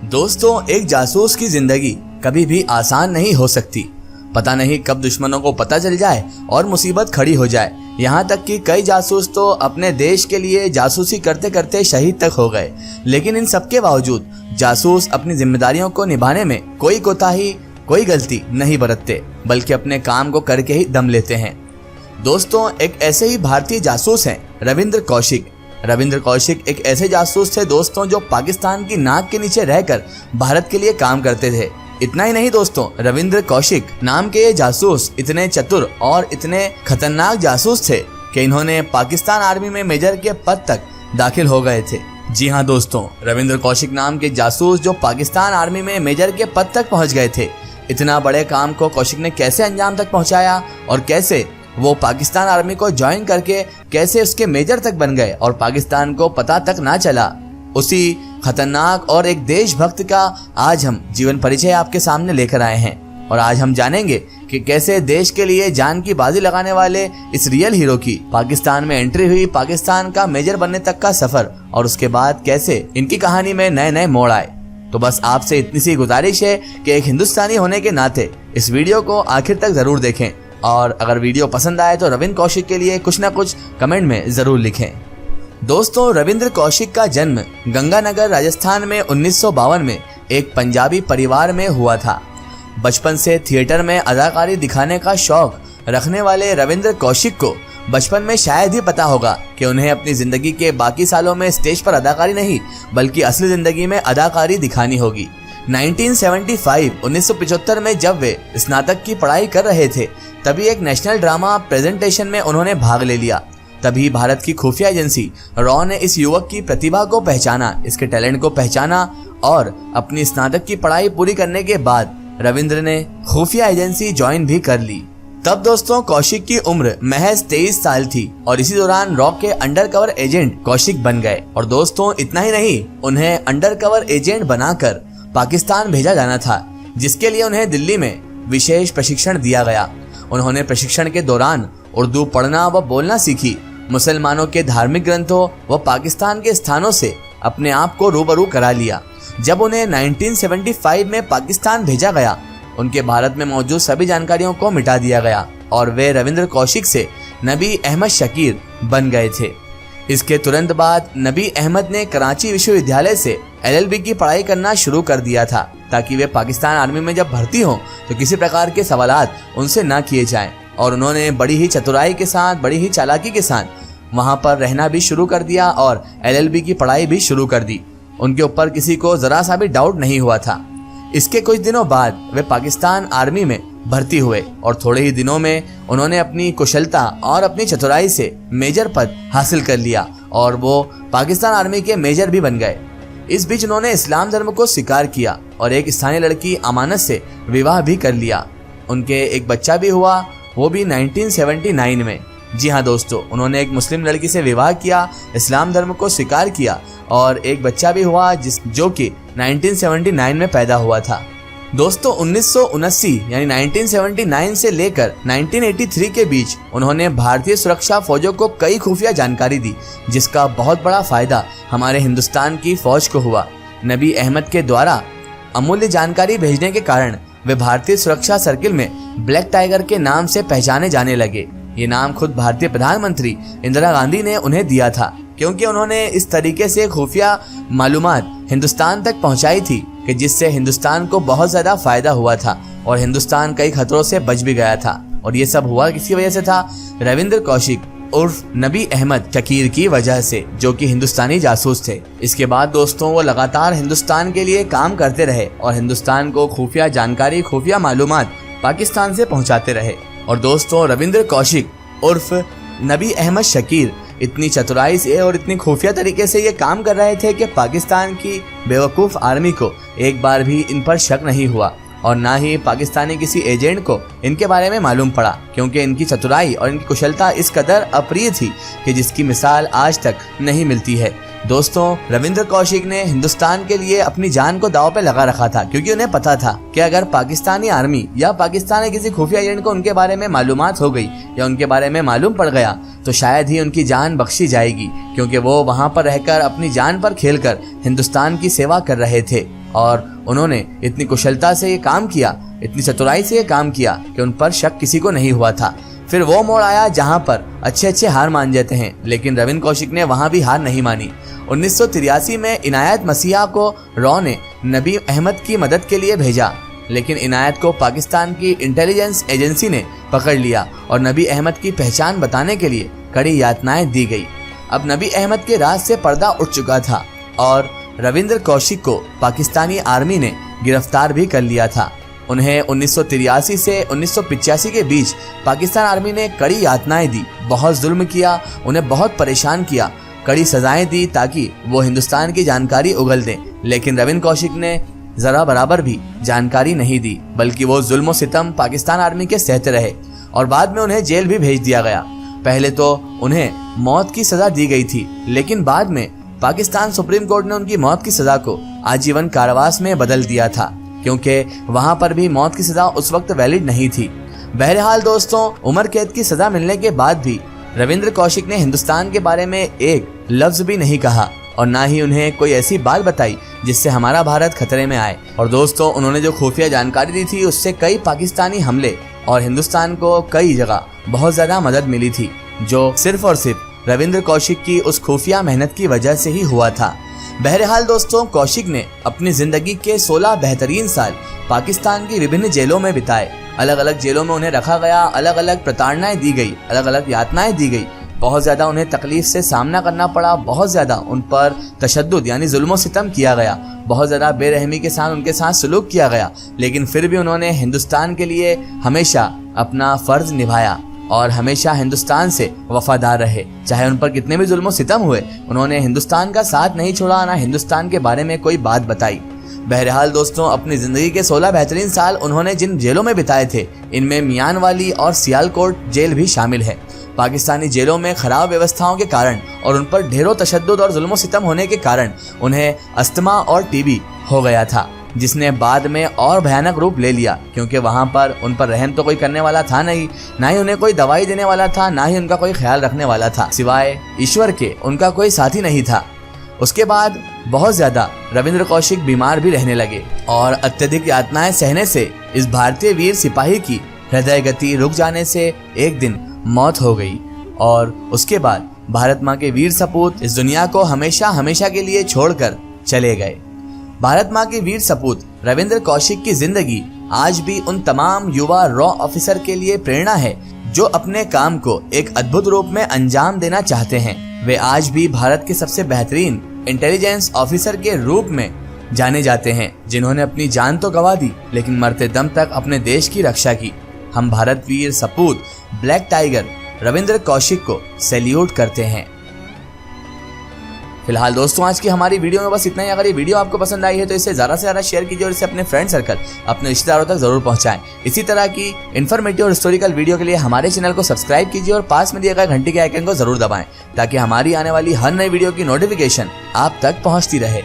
दोस्तों, एक जासूस की जिंदगी कभी भी आसान नहीं हो सकती। पता नहीं कब दुश्मनों को पता चल जाए और मुसीबत खड़ी हो जाए। यहाँ तक कि कई जासूस तो अपने देश के लिए जासूसी करते करते शहीद तक हो गए। लेकिन इन सबके बावजूद जासूस अपनी जिम्मेदारियों को निभाने में कोई कोताही, कोई गलती नहीं बरतते, बल्कि अपने काम को करके ही दम लेते हैं। दोस्तों, एक ऐसे ही भारतीय जासूस हैं रविंद्र कौशिक। रविंद्र कौशिक एक ऐसे जासूस थे दोस्तों, जो पाकिस्तान की नाक के नीचे रहकर भारत के लिए काम करते थे। इतना ही नहीं दोस्तों, रविंद्र कौशिक नाम के ये जासूस इतने चतुर और इतने खतरनाक जासूस थे कि इन्होंने पाकिस्तान आर्मी में मेजर के पद तक दाखिल हो गए थे। जी हाँ दोस्तों, रविंद्र कौशिक नाम के जासूस जो पाकिस्तान आर्मी में मेजर के पद तक पहुंच गए थे। इतना बड़े काम को कौशिक ने कैसे अंजाम तक पहुंचाया और कैसे वो पाकिस्तान आर्मी को ज्वाइन करके कैसे उसके मेजर तक बन गए और पाकिस्तान को पता तक ना चला। उसी खतरनाक और एक देशभक्त का आज हम जीवन परिचय आपके सामने लेकर आए हैं। और आज हम जानेंगे कि कैसे देश के लिए जान की बाजी लगाने वाले इस रियल हीरो की पाकिस्तान में एंट्री हुई, पाकिस्तान का मेजर बनने तक का सफर, और उसके बाद कैसे इनकी कहानी में नए नए मोड़ आए। तो बस आपसे इतनी सी गुजारिश है कि एक हिंदुस्तानी होने के नाते इस वीडियो को आखिर तक जरूर देखें, और अगर वीडियो पसंद आए तो रविंद्र कौशिक के लिए कुछ ना कुछ कमेंट में जरूर लिखें। दोस्तों, रविंद्र कौशिक का जन्म गंगानगर राजस्थान में 1952 में एक पंजाबी परिवार में हुआ था। बचपन से थिएटर में अदाकारी दिखाने का शौक रखने वाले रविंद्र कौशिक को बचपन में शायद ही पता होगा कि उन्हें अपनी जिंदगी के बाकी सालों में स्टेज पर अदाकारी नहीं बल्कि असली जिंदगी में अदाकारी दिखानी होगी। 1975 में जब वे स्नातक की पढ़ाई कर रहे थे, तभी एक नेशनल ड्रामा प्रेजेंटेशन में उन्होंने भाग ले लिया। तभी भारत की खुफिया एजेंसी रॉ ने इस युवक की प्रतिभा को पहचाना, इसके टैलेंट को पहचाना, और अपनी स्नातक की पढ़ाई पूरी करने के बाद रविंद्र ने खुफिया एजेंसी ज्वाइन भी कर ली। तब दोस्तों, कौशिक की उम्र महज 23 साल थी और इसी दौरान रॉ के अंडरकवर एजेंट कौशिक बन गए। और दोस्तों, इतना ही नहीं, उन्हें अंडरकवर एजेंट बनाकर पाकिस्तान भेजा जाना था, जिसके लिए उन्हें दिल्ली में विशेष प्रशिक्षण दिया गया। उन्होंने प्रशिक्षण के दौरान उर्दू पढ़ना व बोलना सीखी, मुसलमानों के धार्मिक ग्रंथों व पाकिस्तान के स्थानों से अपने आप को रूबरू करा लिया। जब उन्हें 1975 में पाकिस्तान भेजा गया, उनके भारत में मौजूद सभी जानकारियों को मिटा दिया गया और वे रविंद्र कौशिक से नबी अहमद शकीर बन गए थे। इसके तुरंत बाद नबी अहमद ने कराची विश्वविद्यालय से LLB की पढ़ाई करना शुरू कर दिया था, ताकि वे पाकिस्तान आर्मी में जब भर्ती हों तो किसी प्रकार के सवालात उनसे ना किए जाएं। और उन्होंने बड़ी ही चतुराई के साथ, बड़ी ही चालाकी के साथ वहां पर रहना भी शुरू कर दिया और LLB की पढ़ाई भी शुरू कर दी। उनके ऊपर किसी को जरा सा भी डाउट नहीं हुआ था। इसके कुछ दिनों बाद वे पाकिस्तान आर्मी में भर्ती हुए और थोड़े ही दिनों में उन्होंने अपनी कुशलता और अपनी चतुराई से मेजर पद हासिल कर लिया और वो पाकिस्तान आर्मी के मेजर भी बन गए। इस बीच उन्होंने इस्लाम धर्म को स्वीकार किया और एक स्थानीय लड़की अमानत से विवाह भी कर लिया। उनके एक बच्चा भी हुआ, वो भी 1979 में। जी हाँ दोस्तों, उन्होंने एक मुस्लिम लड़की से विवाह किया, इस्लाम धर्म को स्वीकार किया और एक बच्चा भी हुआ जो कि 1979 में पैदा हुआ था। दोस्तों, 1979 यानी 1979 से लेकर 1983 के बीच उन्होंने भारतीय सुरक्षा फौजों को कई खुफिया जानकारी दी, जिसका बहुत बड़ा फायदा हमारे हिंदुस्तान की फौज को हुआ। नबी अहमद के द्वारा अमूल्य जानकारी भेजने के कारण वे भारतीय सुरक्षा सर्किल में ब्लैक टाइगर के नाम से पहचाने जाने लगे। ये नाम खुद भारतीय प्रधानमंत्री इंदिरा गांधी ने उन्हें दिया था, क्योंकि उन्होंने इस तरीके से खुफिया मालूमात हिंदुस्तान तक पहुंचाई थी कि जिससे हिंदुस्तान को बहुत ज्यादा फायदा हुआ था और हिंदुस्तान कई खतरों से बच भी गया था। और ये सब हुआ किसकी वजह से था? रविंद्र कौशिक उर्फ नबी अहमद शकीर की वजह से, जो कि हिंदुस्तानी जासूस थे। इसके बाद दोस्तों, वो लगातार हिंदुस्तान के लिए काम करते रहे और हिंदुस्तान को खुफिया जानकारी, खुफिया मालूमात पाकिस्तान से पहुंचाते रहे। और दोस्तों, रविंद्र कौशिक उर्फ नबी अहमद शकीर इतनी चतुराई से और इतनी खुफिया तरीके से ये काम कर रहे थे कि पाकिस्तान की बेवकूफ़ आर्मी को एक बार भी इन पर शक नहीं हुआ और ना ही पाकिस्तानी किसी एजेंट को इनके बारे में मालूम पड़ा, क्योंकि इनकी चतुराई और इनकी कुशलता इस कदर अप्रिय थी कि जिसकी मिसाल आज तक नहीं मिलती है। दोस्तों, रविंद्र कौशिक ने हिंदुस्तान के लिए अपनी जान को दांव पे लगा रखा था, क्योंकि उन्हें पता था कि अगर पाकिस्तानी आर्मी या पाकिस्तान के किसी खुफिया एजेंट को उनके बारे में मालूमात हो गई या उनके बारे में मालूम पड़ गया तो शायद ही उनकी जान बख्शी जाएगी, क्योंकि वो वहां पर रहकर अपनी जान पर खेलकर हिंदुस्तान की सेवा कर रहे थे। और उन्होंने इतनी कुशलता से ये काम किया, इतनी चतुराई से ये काम किया कि उन पर शक किसी को नहीं हुआ था। फिर वो मोड़ आया जहां पर अच्छे हार मान जाते हैं, लेकिन रविंद्र कौशिक ने वहां भी हार नहीं मानी। 1983 में इनायत मसीहा को रॉ ने नबी अहमद की मदद के लिए भेजा, लेकिन इनायत को पाकिस्तान की इंटेलिजेंस एजेंसी ने पकड़ लिया और नबी अहमद की पहचान बताने के लिए कड़ी यातनाएं दी गई। अब नबी अहमद के राज से पर्दा उठ चुका था और रविंद्र कौशिक को पाकिस्तानी आर्मी ने गिरफ्तार भी कर लिया था। उन्हें 1983 से 1985 के बीच पाकिस्तान आर्मी ने कड़ी यातनाएं दी, बहुत जुल्म किया, उन्हें बहुत परेशान किया, कड़ी सजाएं दी ताकि वो हिंदुस्तान की जानकारी उगल दें। लेकिन रविंद्र कौशिक ने जरा बराबर भी जानकारी नहीं दी, बल्कि वो जुल्म सितम पाकिस्तान आर्मी के सहते रहे और बाद में उन्हें जेल भी भेज दिया गया। पहले तो उन्हें मौत की सजा दी गई थी, लेकिन बाद में पाकिस्तान सुप्रीम कोर्ट ने उनकी मौत की सजा को आजीवन कारावास में बदल दिया था, क्योंकि वहां पर भी मौत की सजा उस वक्त वैलिड नहीं थी। बहरहाल दोस्तों, उम्र कैद की सजा मिलने के बाद भी रविंद्र कौशिक ने हिंदुस्तान के बारे में एक लफ्ज भी नहीं कहा और ना ही उन्हें कोई ऐसी बात बताई जिससे हमारा भारत खतरे में आए। और दोस्तों, उन्होंने जो खुफिया जानकारी दी थी उससे कई पाकिस्तानी हमले और हिंदुस्तान को कई जगह बहुत ज्यादा मदद मिली थी, जो सिर्फ और सिर्फ रविंद्र कौशिक की उस खुफिया मेहनत की वजह से ही हुआ था। बहरहाल दोस्तों, कौशिक ने अपनी जिंदगी के 16 बेहतरीन साल पाकिस्तान की विभिन्न जेलों में बिताए। अलग अलग जेलों में उन्हें रखा गया, अलग अलग प्रताड़नाएं दी गई, अलग अलग यातनाएं दी गई, बहुत ज्यादा उन्हें तकलीफ से सामना करना पड़ा, बहुत ज्यादा उन पर तशद्दुद यानी जुल्म सितम किया गया, बहुत ज्यादा बेरहमी के साथ उनके साथ सलूक किया गया, लेकिन फिर भी उन्होंने हिंदुस्तान के लिए हमेशा अपना फर्ज निभाया और हमेशा हिंदुस्तान से वफादार रहे। चाहे उन पर कितने भी जुल्म सितम हुए, उन्होंने हिंदुस्तान का साथ नहीं छोड़ा, ना हिंदुस्तान के बारे में कोई बात बताई। बहरहाल दोस्तों, अपनी जिंदगी के 16 बेहतरीन साल उन्होंने जिन जेलों में बिताए थे, इनमें मियानवाली और सियालकोट जेल भी शामिल है। पाकिस्तानी जेलों में खराब व्यवस्थाओं के कारण और उन पर ढेरों तशद्दुद और जुल्म सितम होने के कारण उन्हें अस्थमा और टीबी हो गया था, जिसने बाद में और भयानक रूप ले लिया, क्योंकि वहां पर उन पर रहम तो कोई करने वाला था नहीं, ना ही उन्हें कोई दवाई देने वाला था, ना ही उनका कोई ख्याल रखने वाला था, सिवाय ईश्वर के उनका कोई साथी नहीं था। उसके बाद बहुत ज्यादा रविंद्र कौशिक बीमार भी रहने लगे और अत्यधिक यातनाएं सहने से इस भारतीय वीर सिपाही की हृदय गति रुक जाने से एक दिन मौत हो गई और उसके बाद भारत माँ के वीर सपूत इस दुनिया को हमेशा हमेशा के लिए छोड़कर चले गए। भारत माँ के वीर सपूत रविंद्र कौशिक की जिंदगी आज भी उन तमाम युवा रॉ ऑफिसर के लिए प्रेरणा है जो अपने काम को एक अद्भुत रूप में अंजाम देना चाहते हैं। वे आज भी भारत के सबसे बेहतरीन इंटेलिजेंस ऑफिसर के रूप में जाने जाते हैं, जिन्होंने अपनी जान तो गंवा दी लेकिन मरते दम तक अपने देश की रक्षा की। हम भारत वीर सपूत ब्लैक टाइगर रविंद्र कौशिक को सैल्यूट करते हैं। फिलहाल दोस्तों, आज की हमारी वीडियो में बस इतना ही। अगर ये वीडियो आपको पसंद आई है तो इसे ज्यादा से ज्यादा शेयर कीजिए और इसे अपने फ्रेंड सर्कल, अपने रिश्तेदारों तक जरूर पहुंचाएं। इसी तरह की इन्फॉर्मेटिव और हिस्टोरिकल वीडियो के लिए हमारे चैनल को सब्सक्राइब कीजिए और पास में दिए गए घंटी के आइकन को जरूर दबाएं, ताकि हमारी आने वाली हर नई वीडियो की नोटिफिकेशन आप तक पहुंचती रहे।